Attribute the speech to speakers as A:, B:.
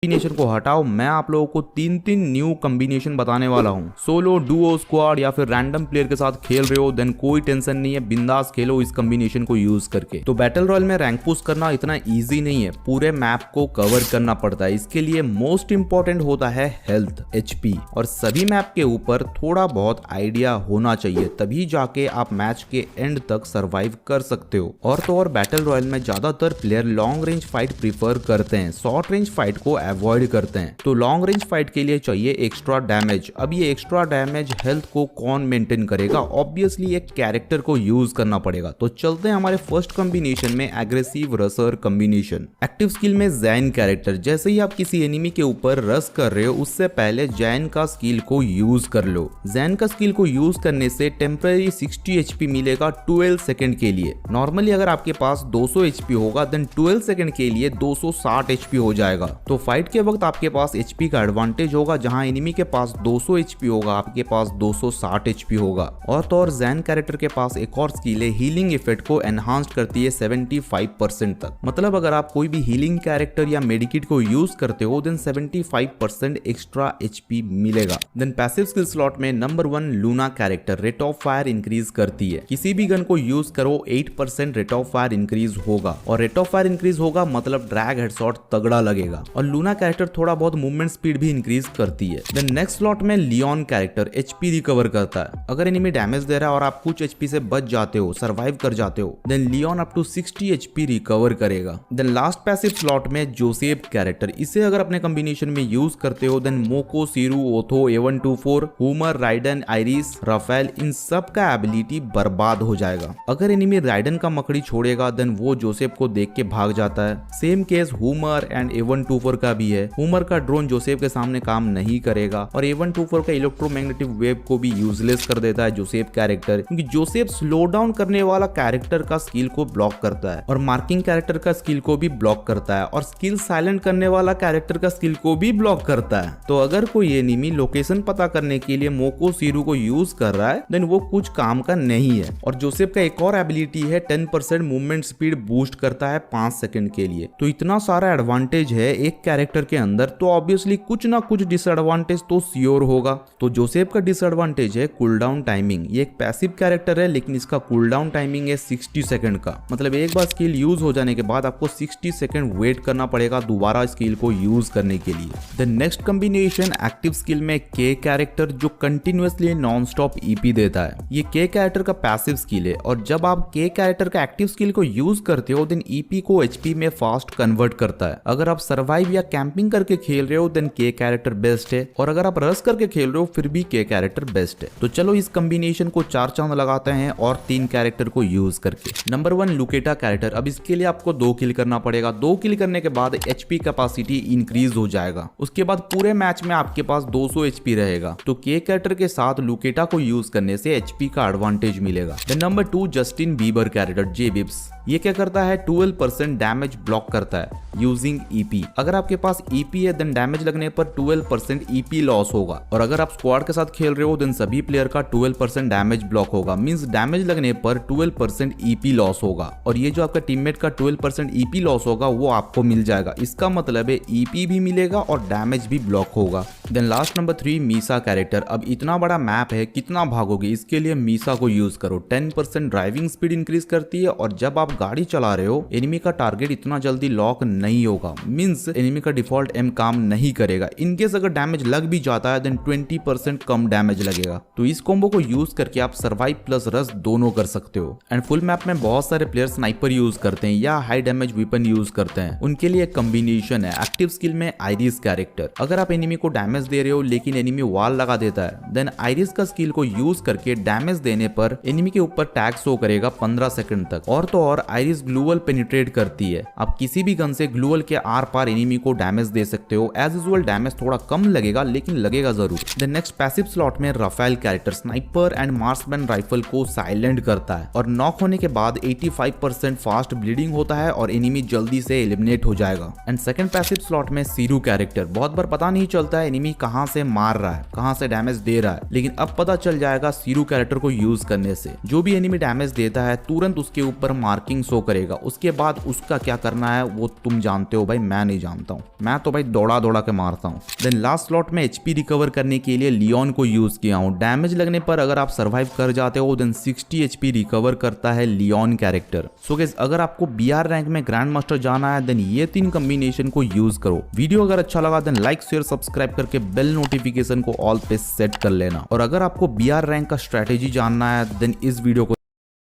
A: Combination को हटाओ, मैं आप लोगों को तीन तीन न्यू कॉम्बिनेशन बताने वाला हूँ। सोलो, डुओ, स्क्वाड या फिर रैंडम प्लेयर के साथ खेल रहे हो देन कोई टेंशन नहीं है, बिंदास खेलो इस कॉम्बिनेशन को यूज करके। तो बैटल रॉयल में रैंक पुश करना इतना इजी नहीं है, पूरे मैप को कवर करना पड़ता है। इसके लिए मोस्ट इंपॉर्टेंट होता है हेल्थ, एचपी, और सभी मैप के ऊपर थोड़ा बहुत आइडिया होना चाहिए, तभी जाके आप मैच के एंड तक सर्वाइव कर सकते हो। और तो और बैटल रॉयल में ज्यादातर player long range fight prefer करते हैं, शॉर्ट रेंज फाइट को अवॉइड करते हैं। तो लॉन्ग रेंज फाइट के लिए चाहिए एक्स्ट्रा डैमेज। अब ये एक्स्ट्रा डैमेज हेल्थ को कौन मेंटेन करेगा? ऑब्वियसली एक कैरेक्टर को यूज करना पड़ेगा। तो चलते हैं हमारे फर्स्ट कॉम्बिनेशन में, एग्रेसिव रसर कॉम्बिनेशन। एक्टिव स्किल में जैन कैरेक्टर। जैसे ही आप किसी एनिमी के ऊपर रस कर रहे हो उससे पहले जैन का स्किल को यूज कर लो। जैन का स्किल को यूज करने से टेम्पररी 60 एचपी मिलेगा 12 सेकंड के लिए। नॉर्मली अगर आपके पास 200 एचपी होगा देन 12 सेकंड के लिए 260 एचपी हो जाएगा। तो फाइट के वक्त आपके पास एचपी का एडवांटेज होगा, जहां एनिमी के पास 200 एचपी होगा आपके पास 260 एचपी होगा। और तो और जैन कैरेक्टर के पास एक और स्किल है, हीलिंग इफेक्ट को एनहांस करती है 75% तक। मतलब अगर आप कोई भी हीलिंग कैरेक्टर या मेडिकिट को यूज करते हो देन 75% एक्स्ट्रा एचपी मिलेगा। देन पैसिव स्किल स्लॉट में number 1 Luna character rate of fire increase करती है। किसी भी गन को यूज करो 8% रेट ऑफ फायर इंक्रीज होगा, और रेट ऑफ फायर इंक्रीज होगा मतलब ड्रैग हेडशॉट तगड़ा लगेगा। और लूना कैरेक्टर थोड़ा बहुत मूवमेंट स्पीड भी इंक्रीज करती है। देन नेक्स्ट स्लॉट में लियोन कैरेक्टर एचपी रिकवर करता है। अगर एनिमी डैमेज दे रहा है और आप कुछ एचपी से बच जाते हो, सर्वाइव कर जाते हो, then Leon up to 60 HP recover करेगा। देन लास्ट पैसिव स्लॉट में जोसेफ कैरेक्टर। इसे अगर अपने कॉम्बिनेशन में यूज करते हो देन मोको, Siru, ओथो, A124, Humar, ridden, iris, Rafale, इन सब का एबिलिटी बर्बाद हो जाएगा। अगर एनिमी राइडन का मकड़ी छोड़ेगा देन वो जोसेफ को देख के भाग जाता है। Same case Humar and A124 का भी है। हुमर का ड्रोन जोसेफ के सामने काम नहीं करेगा, और A124 का इलेक्ट्रोमैग्नेटिक वेव को भी यूजलेस कर देता है जोसेफ कैरेक्टर, क्योंकि जोसेफ स्लो डाउन करने वाला कैरेक्टर का स्किल को ब्लॉक करता है, और मार्किंग कैरेक्टर का स्किल को भी ब्लॉक करता है, और स्किल साइलेंट करने वाला कैरेक्टर का स्किल को भी ब्लॉक करता है। तो अगर कोई एनिमी लोकेशन पता करने के लिए मोको, सीरू को यूज कर रहा है देन वो कुछ काम का नहीं है। और जोसेफ का एक और एबिलिटी है 10% मूवमेंट स्पीड बूस्ट करता है 5 सेकंड के लिए। तो इतना सारा एडवांटेज है एक कैरेक्टर के अंदर, तो ऑब्वियसली कुछ ना कुछ डिसएडवांटेज तो श्योर होगा। तो जोसेफ का डिसएडवांटेज है कूलडाउन टाइमिंग। ये एक पैसिव कैरेक्टर है लेकिन इसका कूलडाउन टाइमिंग है 60 सेकंड का। मतलब एक बार स्किल यूज हो जाने के बाद आपको 60 सेकंड वेट करना पड़ेगा दोबारा स्किल को यूज करने के लिए। The next combination active skill में के कैरेक्टर, जो कंटिन्यूअसली नॉन स्टॉप ईपी देता है। ये के कैरेक्टर का पैसिव स्किल है, और जब आप के कैरेक्टर का एक्टिव स्किल को यूज करते हो देन ईपी को एचपी में फास्ट कन्वर्ट करता है। अगर आप सर्वाइव या कैंपिंग करके खेल रहे हो देन के कैरेक्टर बेस्ट है, और अगर आप रस करके खेल रहे हो फिर भी के कैरेक्टर बेस्ट है। तो चलो इस कॉम्बिनेशन को 4 चांद लगाते हैं और 3 कैरेक्टर को यूज करके। नंबर 1 लुकेटा कैरेक्टर। अब इसके लिए आपको 2 किल करना पड़ेगा। 2 किल करने के बाद एचपी कैपेसिटी इंक्रीज हो जाएगा। उसके बाद पूरे मैच में आपके पास 200 एचपी रहेगा। तो के कैरेक्टर के साथ लुकेटा को यूज करने से एचपी का एडवांटेज मिलेगा। नंबर 2 जस्टिन बीबर कैरेक्टर जे बिब्स। ये क्या करता है 12% डैमेज ब्लॉक करता है यूजिंग ईपी। अगर आपके पास ईपी है देन डैमेज लगने पर 12% ईपी लॉस होगा, और अगर आप स्क्वाड के साथ खेल रहे हो देन सभी प्लेयर का 12% डैमेज ब्लॉक होगा। मींस डैमेज लगने पर 12% ईपी लॉस होगा, और ये जो आपका टीममेट का 12% ईपी लॉस होगा वो आपको मिल जाएगा। इसका मतलब है ईपी भी मिलेगा और डैमेज भी ब्लॉक होगा। Then last number 3 Misa character. अब इतना बड़ा मैप है, कितना भागोगे? इसके लिए मीसा को यूज करो। 10% ड्राइविंग स्पीड इंक्रीज करती है, और जब आप गाड़ी चला रहे हो एनिमी का टारगेट इतना जल्दी लॉक नहीं होगा। मींस एनिमी का डिफॉल्ट एम काम नहीं करेगा। इनकेस अगर डैमेज लग भी जाता है देन 20% कम डैमेज लगेगा। तो इस कॉम्बो को यूज करके आप सर्वाइव प्लस रस दोनों कर सकते हो। एंड फुल मैप में बहुत सारे प्लेयर स्नाइपर यूज करते हैं या हाई डैमेज वेपन यूज करते हैं, उनके लिए एक कॉम्बिनेशन है एक्टिव स्किल में आइरिस कैरेक्टर। अगर आप एनिमी को डैमेज दे रहे हो लेकिन एनिमी वॉल लगा देता है देन आइरिस का स्किल को यूज करके डैमेज देने पर एनिमी के ऊपर टैग शो करेगा 15 सेकंड तक। और तो और आइरिस ग्लूवल पेनिट्रेट करती है। आप किसी भी गन से ग्लूवल के आर पार एनिमी को डैमेज दे सकते हो। एज यूजुअल डैमेज थोड़ा कम लगेगा लेकिन लगेगा जरूर। द नेक्स्ट पैसिव स्लॉट में Rafael character sniper and marksman rifle को साइलेंट करता है, और नॉक होने के बाद 85% फास्ट ब्लीडिंग होता है और एनिमी जल्दी से एलिमिनेट हो जाएगा। एंड सेकंड पैसिव स्लॉट में सीरू कैरेक्टर। बहुत बार पता नहीं चलता है एनिमी एनिमी कहाँ से मार रहा है, कहाँ से डैमेज दे रहा है, लेकिन अब पता चल जाएगा सीरू कैरेक्टर को यूज करने से। जो भी एनिमी डैमेज देता है तुरंत उसके ऊपर मार्किंग शो करेगा। उसके बाद उसका क्या करना है वो तुम जानते हो भाई, मैं नहीं जानता हूँ। मैं तो भाई दौड़ा दौड़ा के मारता हूँ। देन लास्ट स्लॉट में एचपी रिकवर करने के लिए लियोन को यूज किया हूँ। डैमेज लगने पर अगर आप सर्वाइव कर जाते हो देन 60 एचपी रिकवर करता है लियोन कैरेक्टर। सो गाइस, अगर आपको बीआर रैंक में ग्रैंड मास्टर जाना है देन ये 3 कॉम्बिनेशन को यूज करो। वीडियो अगर अच्छा लगा देन लाइक शेयर सब्सक्राइब करके बेल नोटिफिकेशन को ऑल पे सेट कर लेना। और अगर आपको बीआर रैंक का स्ट्रेटेजी जानना है देन इस वीडियो को